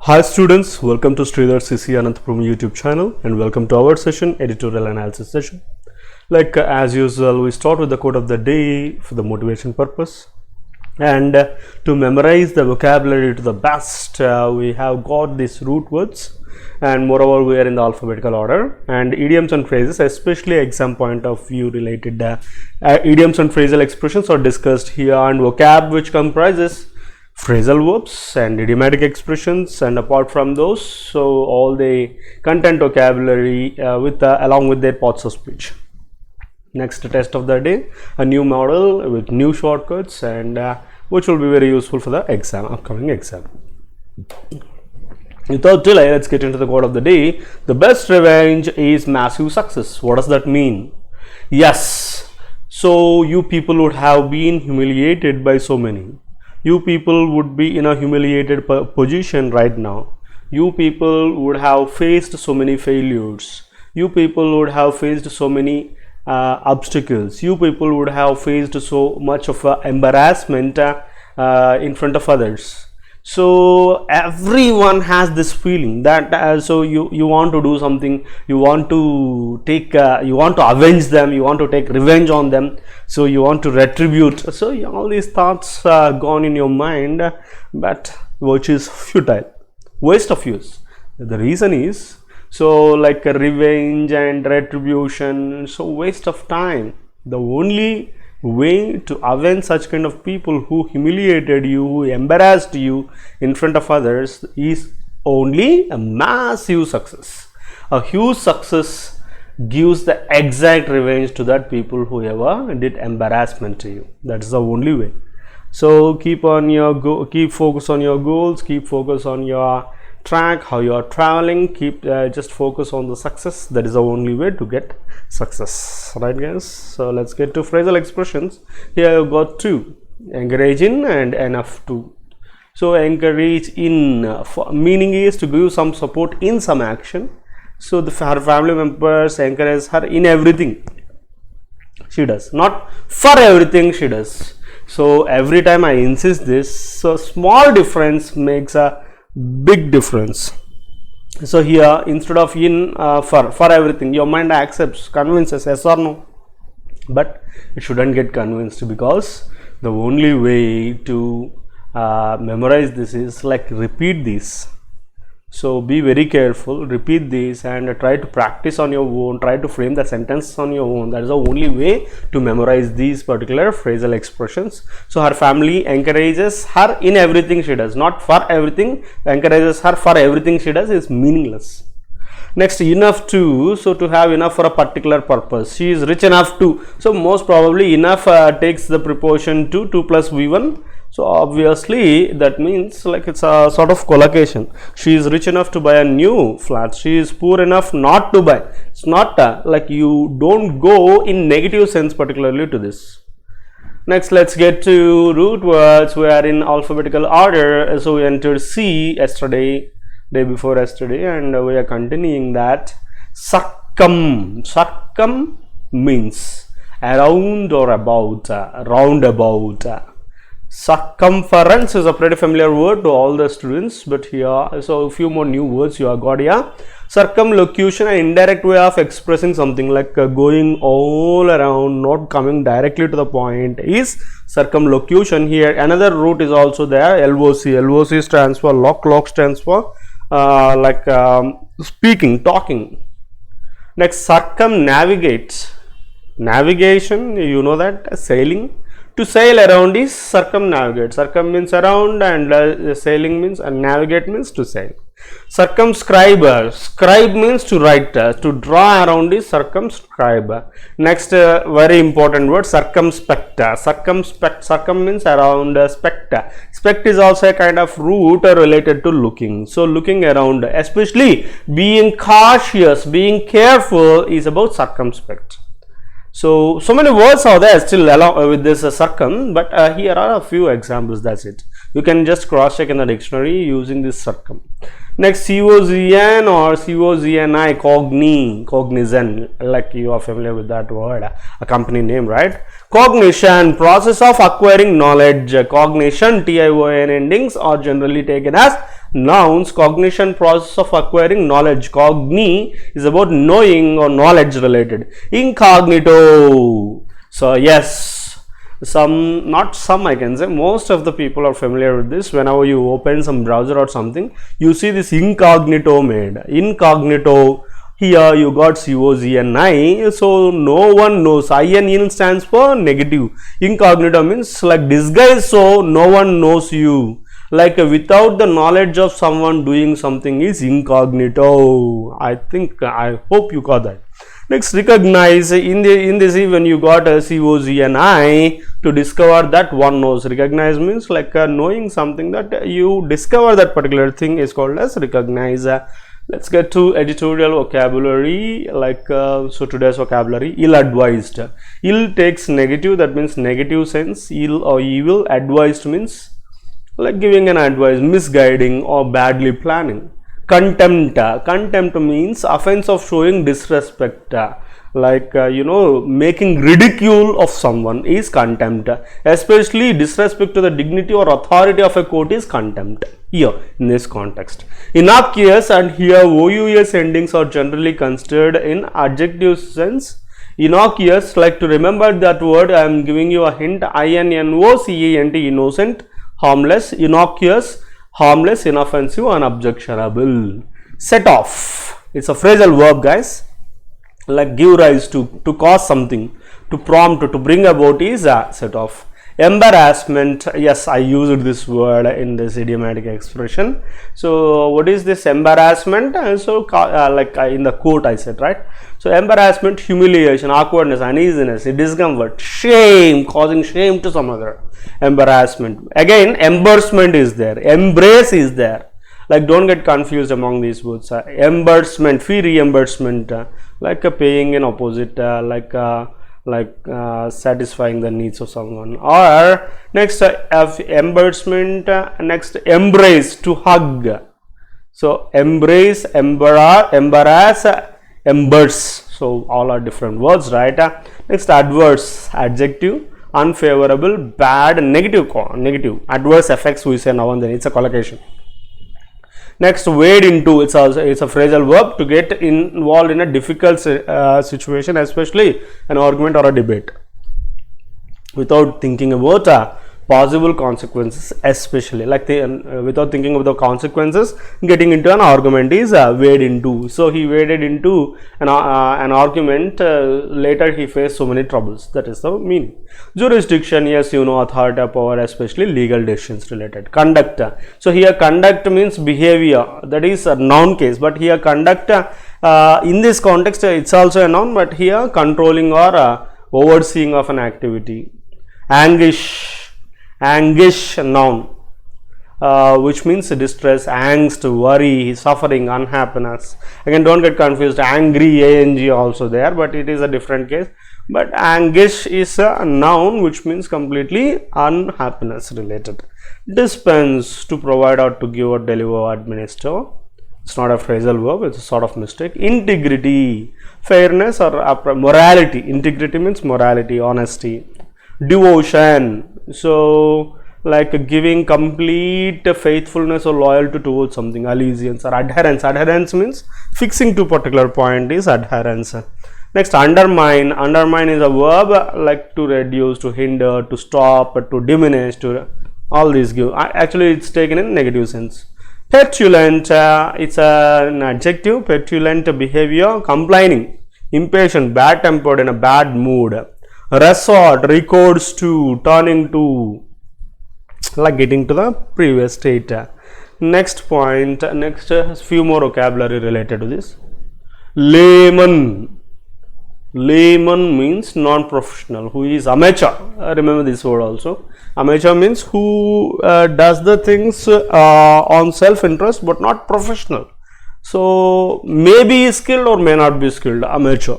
Hi students, welcome to Sridhar CC Anantapur YouTube channel and welcome to our session, editorial analysis session. As usual, we start with the quote of the day for the motivation purpose. And to memorize the vocabulary to the best, we have got these root words, and moreover we are in the alphabetical order, and idioms and phrases, especially exam point of view related idioms and phrasal expressions are discussed here, and vocab which comprises phrasal verbs and idiomatic expressions, and apart from those, so all the content vocabulary along with their parts of speech. Next test of the day, a new model with new shortcuts, and which will be very useful for the upcoming exam. Without delay, let's get into the quote of the day. The best revenge is massive success. What does that mean? Yes, so you people would have been humiliated by so many. You people would be in a humiliated position right now. You people would have faced so many failures. You people would have faced so many obstacles. You people would have faced so much of embarrassment in front of others. So everyone has this feeling that so you want to do something, you want to take you want to avenge them, you want to take revenge on them, so you want to retribute. So all these thoughts are gone in your mind, but which is futile, waste of use. The reason is, so like a revenge and retribution, so waste of time. The only way to avenge such kind of people who humiliated you, who embarrassed you in front of others, is only a massive success. A huge success gives the exact revenge to that people who ever did embarrassment to you. That's the only way. So keep focus on your goals, keep focus on your track, how you are traveling, keep just focus on the success. That is the only way to get success, right guys? So let's get to phrasal expressions. Here I've got two: encourage in and enough to. So encourage in meaning is to give some support in some action. So her family members encourage her in everything she does, not for everything she does. So every time I insist this, so small difference makes a big difference. So here, instead of in, for everything, your mind accepts, convinces, yes or no, but it shouldn't get convinced, because the only way to memorize this is like repeat these. So be very careful, repeat these and try to practice on your own, try to frame the sentence on your own. That is the only way to memorize these particular phrasal expressions. So her family encourages her in everything she does, not for everything. Encourages her for everything she does is meaningless. Next, enough to, so to have enough for a particular purpose. She is rich enough to, so most probably enough takes the proportion to 2 plus v1. So obviously that means like it's a sort of collocation. She is rich enough to buy a new flat. She is poor enough not to buy. It's not like you don't go in negative sense particularly to this. Next, let's get to root words. We are in alphabetical order. So we entered C yesterday, day before yesterday, and we are continuing that. Circum. Circum means around or about, roundabout. Circumference is a pretty familiar word to all the students, but here, so a few more new words you have got here. Circumlocution, an indirect way of expressing something, like going all around, not coming directly to the point, is circumlocution. Here another root is also there, LOC. LOC stands for lock. Lock stands for speaking, talking. Next, circumnavigate. Navigation, you know that, sailing. To sail around is circumnavigate. Circum means around, and sailing means, and navigate means to sail. Circumscribe. Scribe means to write. To draw around is circumscribe. Next, very important word, circumspect. Circumspect. Circum means around. Spect. Spect is also a kind of root related to looking. So looking around, especially being cautious, being careful, is about circumspect. So many words are there still along with this circum, but here are a few examples. That's it. You can just cross check in the dictionary using this circum. Next, COZN or COZNI, cognizant, like you are familiar with that word, a company name, right? Cognition, process of acquiring knowledge. Cognition, TION endings are generally taken as Nouns, cognition, process of acquiring knowledge. Cogni is about knowing or knowledge related. Incognito. So yes, not some, I can say most of the people are familiar with this. Whenever you open some browser or something, you see this incognito made. Incognito. Here you got COGNI, so no one knows. IN stands for negative. Incognito means like disguise, so no one knows you. Like without the knowledge of someone doing something is incognito. I hope you got that. Next, recognize. In this when you got a COGNI, to discover that one knows. Recognize means like knowing something, that you discover that particular thing is called as recognize. Let's get to editorial vocabulary. So today's vocabulary: ill-advised. Ill takes negative, that means negative sense. Ill or evil. Advised means like giving an advice, misguiding or badly planning. Contempt. Contempt means offense of showing disrespect. Making ridicule of someone is contempt. Especially disrespect to the dignity or authority of a court is contempt. Here in this context, innocuous and here OUS endings are generally considered in adjective sense. Innocuous, like to remember that word, I am giving you a hint: INNOCENT, innocent. Harmless, innocuous, harmless, inoffensive, unobjectionable. Set off, it's a phrasal verb, guys. Like give rise to cause something, to prompt, to bring about is a set off. Embarrassment, yes, I used this word in this idiomatic expression. So what is this embarrassment? In the quote I said, right? So embarrassment, humiliation, awkwardness, uneasiness, discomfort, shame, causing shame to some other. Embarrassment. Again, embarrassment is there, embrace is there. Like don't get confused among these words. Embarrassment, fee reimbursement, paying in opposite, satisfying the needs of someone. Or next, embarrassment, next embrace, to hug. So embrace, embarrass, embarrass. So all are different words, right? Next, adverse, adjective, unfavorable, bad, negative. Adverse effects we say now and then, it's a collocation. Next, wade into, it's a phrasal verb, to get involved in a difficult situation, especially an argument or a debate, without thinking about possible consequences, especially without thinking of the consequences, getting into an argument is wade into. So he waded into an argument, later he faced so many troubles. That is the meaning. Jurisdiction, yes, authority, power, especially legal decisions related. Conduct, so here conduct means behavior, that is a noun case, but here conduct, in this context it's also a noun, but here controlling or overseeing of an activity. Anguish, noun, which means distress, angst, worry, suffering, unhappiness. Again, don't get confused, angry, ang also there, but it is a different case. But anguish is a noun which means completely unhappiness related. Dispense, to provide or to give or deliver or administer. It's not a phrasal verb, it's a sort of mistake. Integrity, fairness or morality. Integrity means morality, honesty. Devotion, so like giving complete faithfulness or loyalty towards something. Allegiance or adherence. Adherence means fixing to particular point is adherence. Next, undermine. Undermine is a verb, like to reduce, to hinder, to stop, to diminish, to all these give. Actually, it's taken in negative sense. Petulant, it's an adjective. Petulant behavior, complaining, impatient, bad tempered, in a bad mood. Resort, recourse to, turning to, like getting to the previous state. Next point, next few more vocabulary related to this. Layman. Layman means non-professional, who is amateur. Remember this word also. Amateur means who does the things on self-interest but not professional. So may be skilled or may not be skilled. Amateur.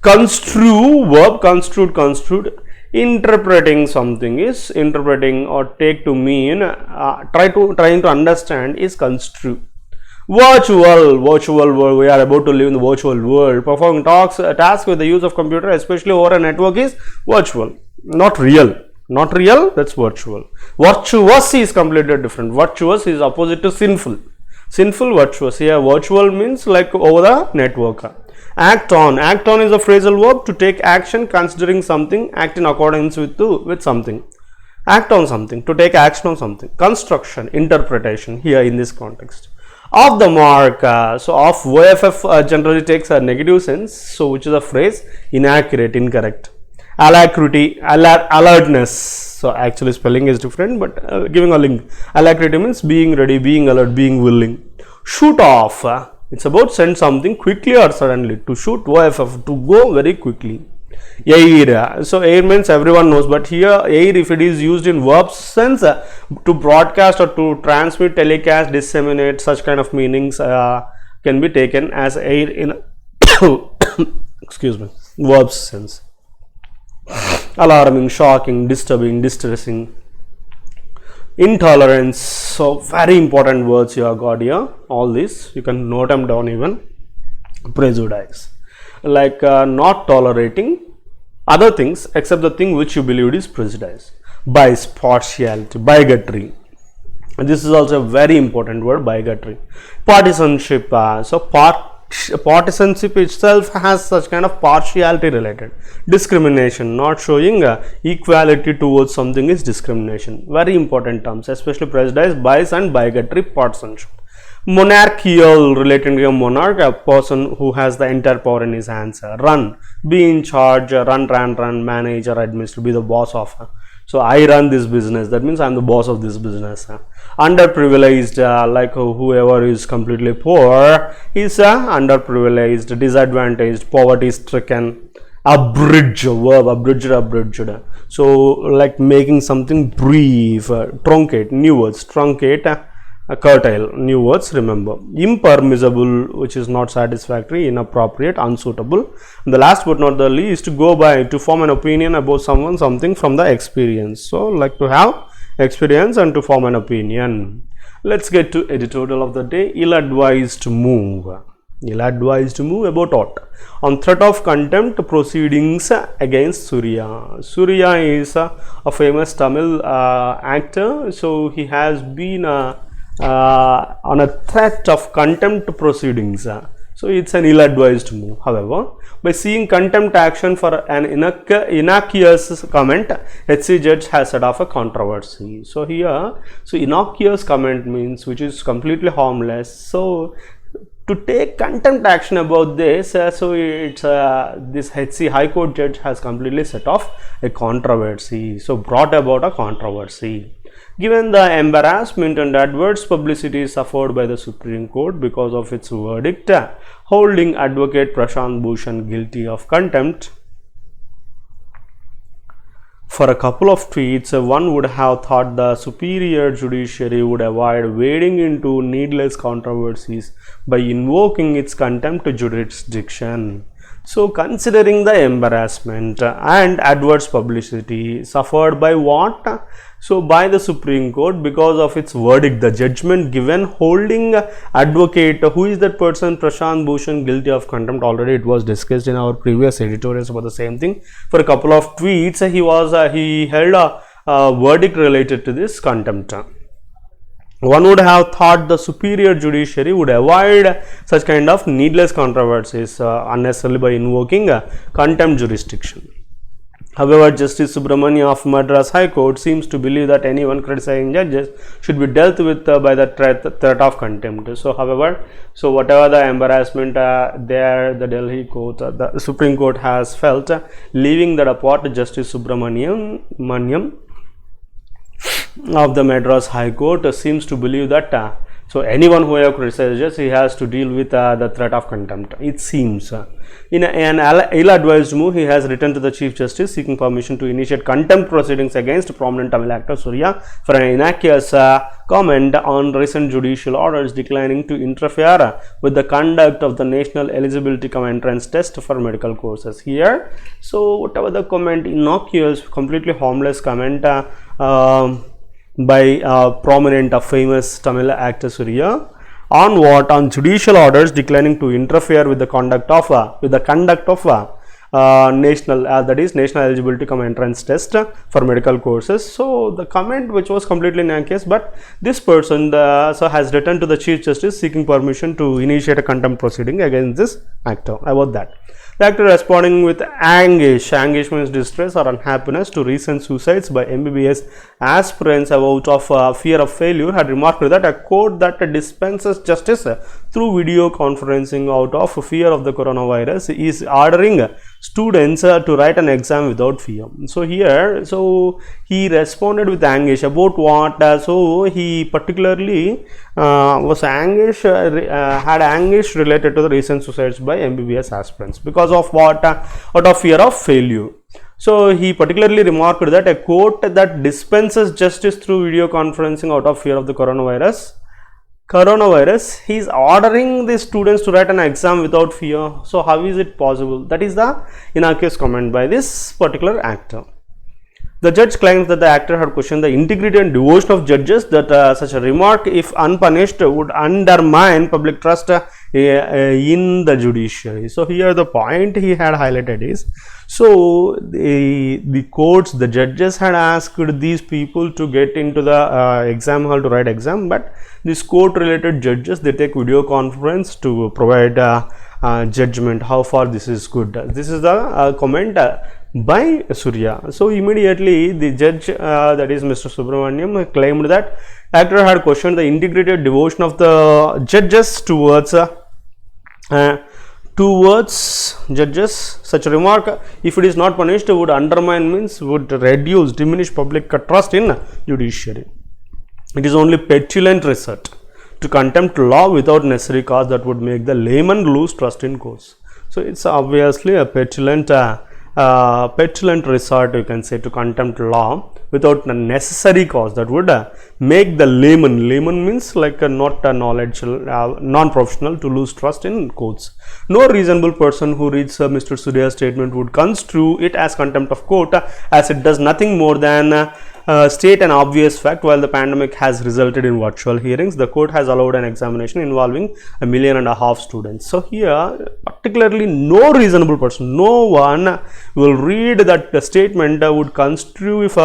Construe, verb, construed. Interpreting something is interpreting or take to mean, trying to understand is construe. Virtual world, we are about to live in the virtual world. Performing tasks with the use of computer, especially over a network, is virtual, not real. Not real, that's virtual. Virtuous is completely different. Virtuous is opposite to sinful. Sinful, virtuous. Here, virtual means like over the network. Act on. Act on is a phrasal verb to take action considering something, act in accordance with something. Act on something, to take action on something. Construction, interpretation here in this context. Off the mark, so off OFF generally takes a negative sense, so which is a phrase inaccurate, incorrect. Alacrity, alertness, so actually spelling is different but giving a link. Alacrity means being ready, being alert, being willing. Shoot off, it's about send something quickly or suddenly. To shoot, OFF, to go very quickly. Air, so air means everyone knows, but here air, if it is used in verb sense, to broadcast or to transmit, telecast, disseminate, such kind of meanings can be taken as air in excuse me, verb sense. Alarming, shocking, disturbing, distressing. Intolerance, so very important words you have got here. All this you can note them down even. Prejudice, like not tolerating other things except the thing which you believe is prejudice. Bias, partiality, bigotry. This is also a very important word, bigotry. Partisanship, so partisanship itself has such kind of partiality related. Discrimination, not showing equality towards something is discrimination. Very important terms, especially prejudice, bias and bigotry, partisanship. Monarchical, relating to a monarch, a person who has the entire power in his hands. Run, be in charge, run, manage or administer, be the boss of. So I run this business, that means I am the boss of this business. Underprivileged, like whoever is completely poor is underprivileged, disadvantaged, poverty stricken. Abridged, verb, abridged. So like making something brief, truncate, new words, truncate, curtail, new words, remember. Impermissible, which is not satisfactory, inappropriate, unsuitable. And the last but not the least, go by, to form an opinion about someone, something from the experience. So like to have experience and to form an opinion. Let's get to editorial of the day. Ill-advised move. Ill-advised move about what? On threat of contempt proceedings against Surya. Surya is a famous Tamil actor. So he has been on a threat of contempt proceedings. So it's an ill-advised move. However, by seeing contempt action for an innocuous comment, HC judge has set off a controversy. So here, so innocuous comment means which is completely harmless. So to take contempt action about this, so it's this HC High Court judge has completely set off a controversy. So brought about a controversy. Given the embarrassment and adverse publicity suffered by the Supreme Court because of its verdict holding advocate Prashant Bhushan guilty of contempt, for a couple of tweets, one would have thought the superior judiciary would avoid wading into needless controversies by invoking its contempt jurisdiction. So, considering the embarrassment and adverse publicity suffered by what? So, by the Supreme Court because of its verdict, the judgment given holding advocate, who is that person? Prashant Bhushan guilty of contempt. Already it was discussed in our previous editorials about the same thing. For a couple of tweets, he held a verdict related to this contempt. One would have thought the superior judiciary would avoid such kind of needless controversies unnecessarily by invoking contempt jurisdiction. However, Justice Subramania of Madras High Court seems to believe that anyone criticizing judges should be dealt with by the threat of contempt. So, however, so whatever the embarrassment there, the Delhi court, the Supreme Court has felt, leaving that apart, Justice Subramaniam of the Madras High Court seems to believe that so anyone who have criticized, he has to deal with the threat of contempt. It seems. In an ill-advised move, he has written to the Chief Justice seeking permission to initiate contempt proceedings against prominent Tamil actor Surya for an innocuous comment on recent judicial orders declining to interfere with the conduct of the National Eligibility Cum Entrance Test for medical courses. Here, so whatever the comment, innocuous, completely harmless comment by prominent famous Tamil actor Surya on what? On judicial orders declining to interfere with the conduct of national that is national eligibility cum entrance test for medical courses. So the comment which was completely nankes, but this person so has written to the Chief Justice seeking permission to initiate a contempt proceeding against this actor. About that, the actor responding with anguish means distress or unhappiness to recent suicides by MBBS aspirants out of fear of failure, had remarked that a court that dispenses justice through video conferencing out of fear of the coronavirus is ordering students to write an exam without fear. So here, so he responded with anguish about what? So he particularly was anguish, had anguish related to the recent suicides by MBBS aspirants because of what? Out of fear of failure. So he particularly remarked that a court that dispenses justice through video conferencing out of fear of the coronavirus, he is ordering the students to write an exam without fear. So how is it possible? That is the innocuous comment by this particular actor. The judge claims that the actor had questioned the integrity and devotion of judges, that such a remark, if unpunished, would undermine public trust in the judiciary. So here the point he had highlighted is, so the courts, the judges had asked these people to get into the exam hall to write exam, but these court related judges, they take video conference to provide judgment. How far this is good? This is the comment by Surya. So immediately the judge, that is Mr. Subramaniam, claimed that actor had questioned the integrated devotion of the judges towards judges. Such a remark, if it is not punished, would undermine, means would reduce, diminish public trust in judiciary. It is only petulant resort to contempt law without necessary cause that would make the layman lose trust in courts. So it's obviously a petulant resort, you can say, to contempt law without a necessary cause that would make the layman means like not a knowledge, non-professional, to lose trust in courts. No reasonable person who reads Mr. Surya's statement would construe it as contempt of court, as it does nothing more than state an obvious fact. While the pandemic has resulted in virtual hearings, the court has allowed an examination involving 1.5 million students. So here, particularly, no reasonable person, no one will read that the statement would construe if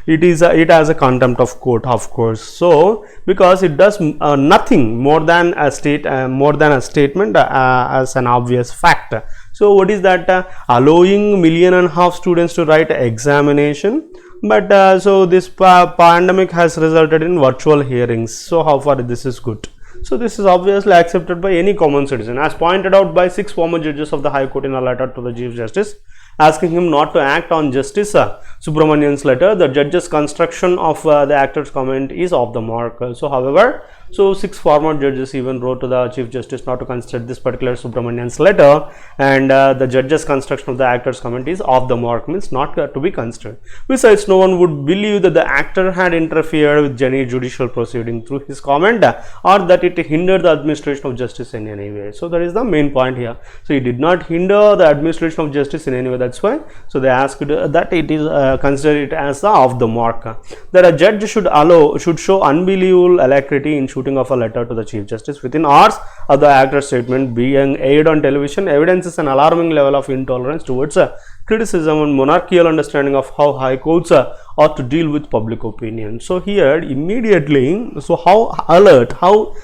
it as a contempt of court, of course. So because it does nothing more than a statement as an obvious fact. So what is that? Allowing 1.5 million students to write examination. But so this pandemic has resulted in virtual hearings. So how far this is good? So this is obviously accepted by any common citizen, as pointed out by 6 former judges of the High Court in a letter to the Chief Justice, asking him not to act on Justice Subramanian's letter. The judge's construction of the actor's comment is off the mark. So however, so 6 former judges even wrote to the Chief Justice not to consider this particular Subramanian's letter, and the judge's construction of the actor's comment is off the mark, means not to be considered. Besides, no one would believe that the actor had interfered with any judicial proceeding through his comment, or that it hindered the administration of justice in any way. So that is the main point here. So he did not hinder the administration of justice in any way. That's why, so they asked that it is considered it as the off the mark. That a judge should show unbelievable alacrity in shooting of a letter to the Chief Justice within hours of the actor's statement being aired on television evidences an alarming level of intolerance towards criticism and monarchical understanding of how high courts ought to deal with public opinion. So here immediately, so how alert, how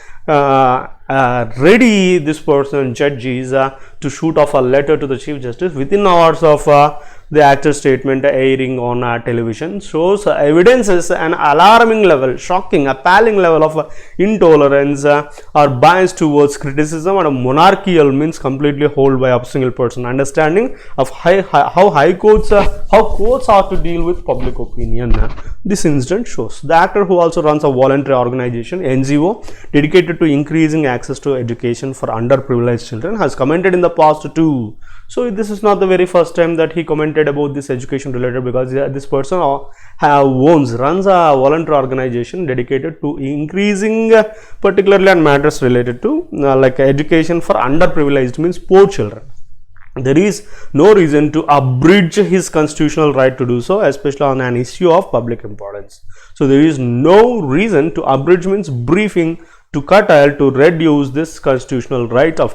ready this person, judge, is to shoot off a letter to the Chief Justice within hours of the actor's statement airing on television, shows evidences an alarming level, shocking, appalling level of intolerance or bias towards criticism, and a monarchical, means completely held by a single person, understanding of how courts are to deal with public opinion. This incident shows. The actor, who also runs a voluntary organization, NGO, dedicated to increasing access to education for underprivileged children, has commented in the past too. So this is not the very first time that he commented about this education related, because this person runs a voluntary organization dedicated to increasing particularly on matters related to like education for underprivileged, means poor children. There is no reason to abridge his constitutional right to do so, especially on an issue of public importance. So there is no reason to abridge, means briefing, to curtail, to reduce this constitutional right of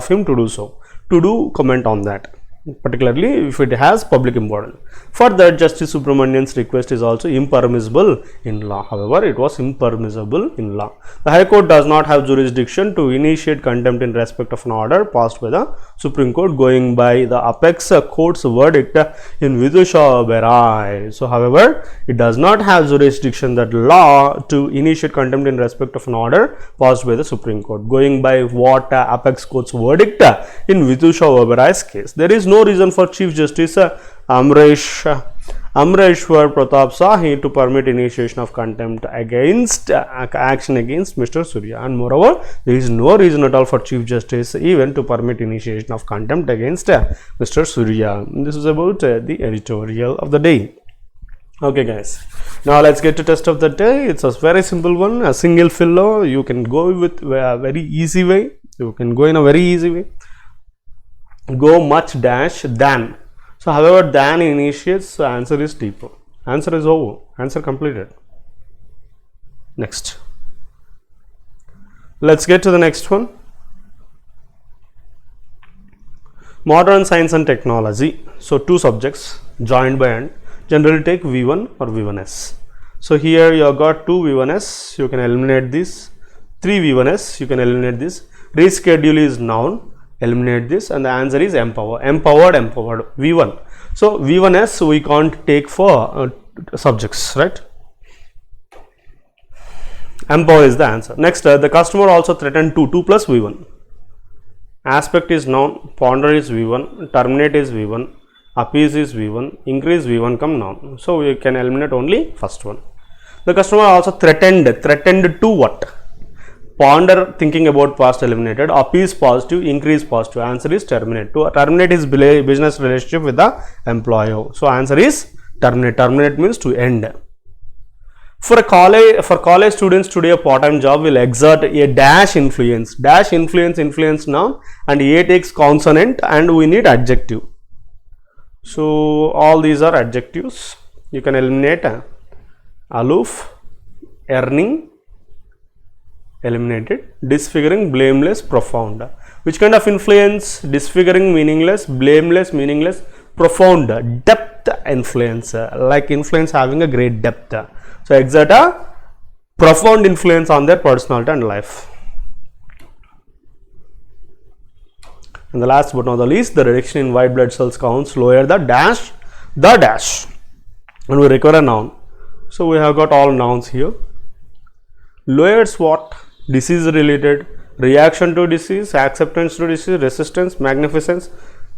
him to do so, to do comment on that. particularly if it has public importance. Further, Justice Subramanian's request is also impermissible in law. However, it was impermissible in law. The High Court does not have jurisdiction to initiate contempt in respect of an order passed by the Supreme Court going by the apex court's verdict in Vidusha Oberoi. So, however, it does not have jurisdiction, that law, to initiate contempt in respect of an order passed by the Supreme Court going by what apex court's verdict in Vidusha Oberoi's case. There is no reason for Chief Justice Amreshwar Pratap Sahi to permit initiation of contempt against action against Mr. Surya, and moreover, there is no reason at all for Chief Justice even to permit initiation of contempt against Mr. Surya. This is about the editorial of the day. Okay guys, now let's get to test of the day. It's a very simple one, a single filler. You can go with a very easy way. You can go in a very easy way. Go much dash than. So however than initiates, the answer is deeper. Answer is over. Answer completed. Next. Let's get to the next one. Modern science and technology. So two subjects joined by and. Generally take V1 or V1s. So here you have got 2 V1s, you can eliminate this. 3 V1s, you can eliminate this. Reschedule is noun, eliminate this, and the answer is empowered, V1. So V1s we can't take for subjects, right? Empower is the answer. Next, the customer also threatened 2 plus V1. Aspect is noun, ponder is V1, terminate is V1. Appease is V1, increase V1 come noun. So we can eliminate only first one. The customer also threatened to what? Ponder, thinking about past, eliminated. Appease positive, increase positive. Answer is terminate. To terminate his business relationship with the employer. So answer is terminate. Terminate means to end. For college students today, a part-time job will exert a dash influence. Dash influence noun, and A takes consonant, and we need adjective. So all these are adjectives. You can eliminate aloof, earning, eliminated, disfiguring, blameless, profound. Which kind of influence? Disfiguring, meaningless, blameless, meaningless, profound, depth influence, like influence having a great depth. So exert a profound influence on their personality and life. And the last but not the least, the reduction in white blood cells counts lower the dash, and we require a noun. So we have got all nouns here. Lowers what? Disease related, reaction to disease, acceptance to disease, resistance, magnificence,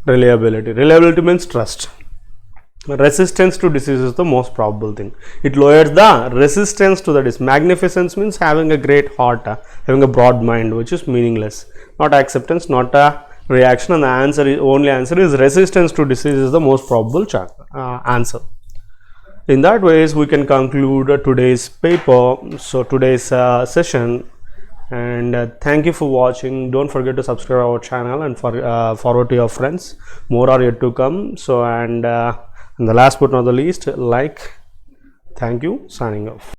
reliability. Reliability means trust. Resistance to disease is the most probable thing. It lowers the resistance to the disease. Magnificence means having a great heart, having a broad mind, which is meaningless. Not acceptance, not a reaction, and the only answer is resistance to disease is the most probable answer. In that ways we can conclude today's paper, so today's session, and thank you for watching. Don't forget to subscribe our channel and forward to your friends. More are yet to come. So and the last but not the least, like. Thank you. Signing off.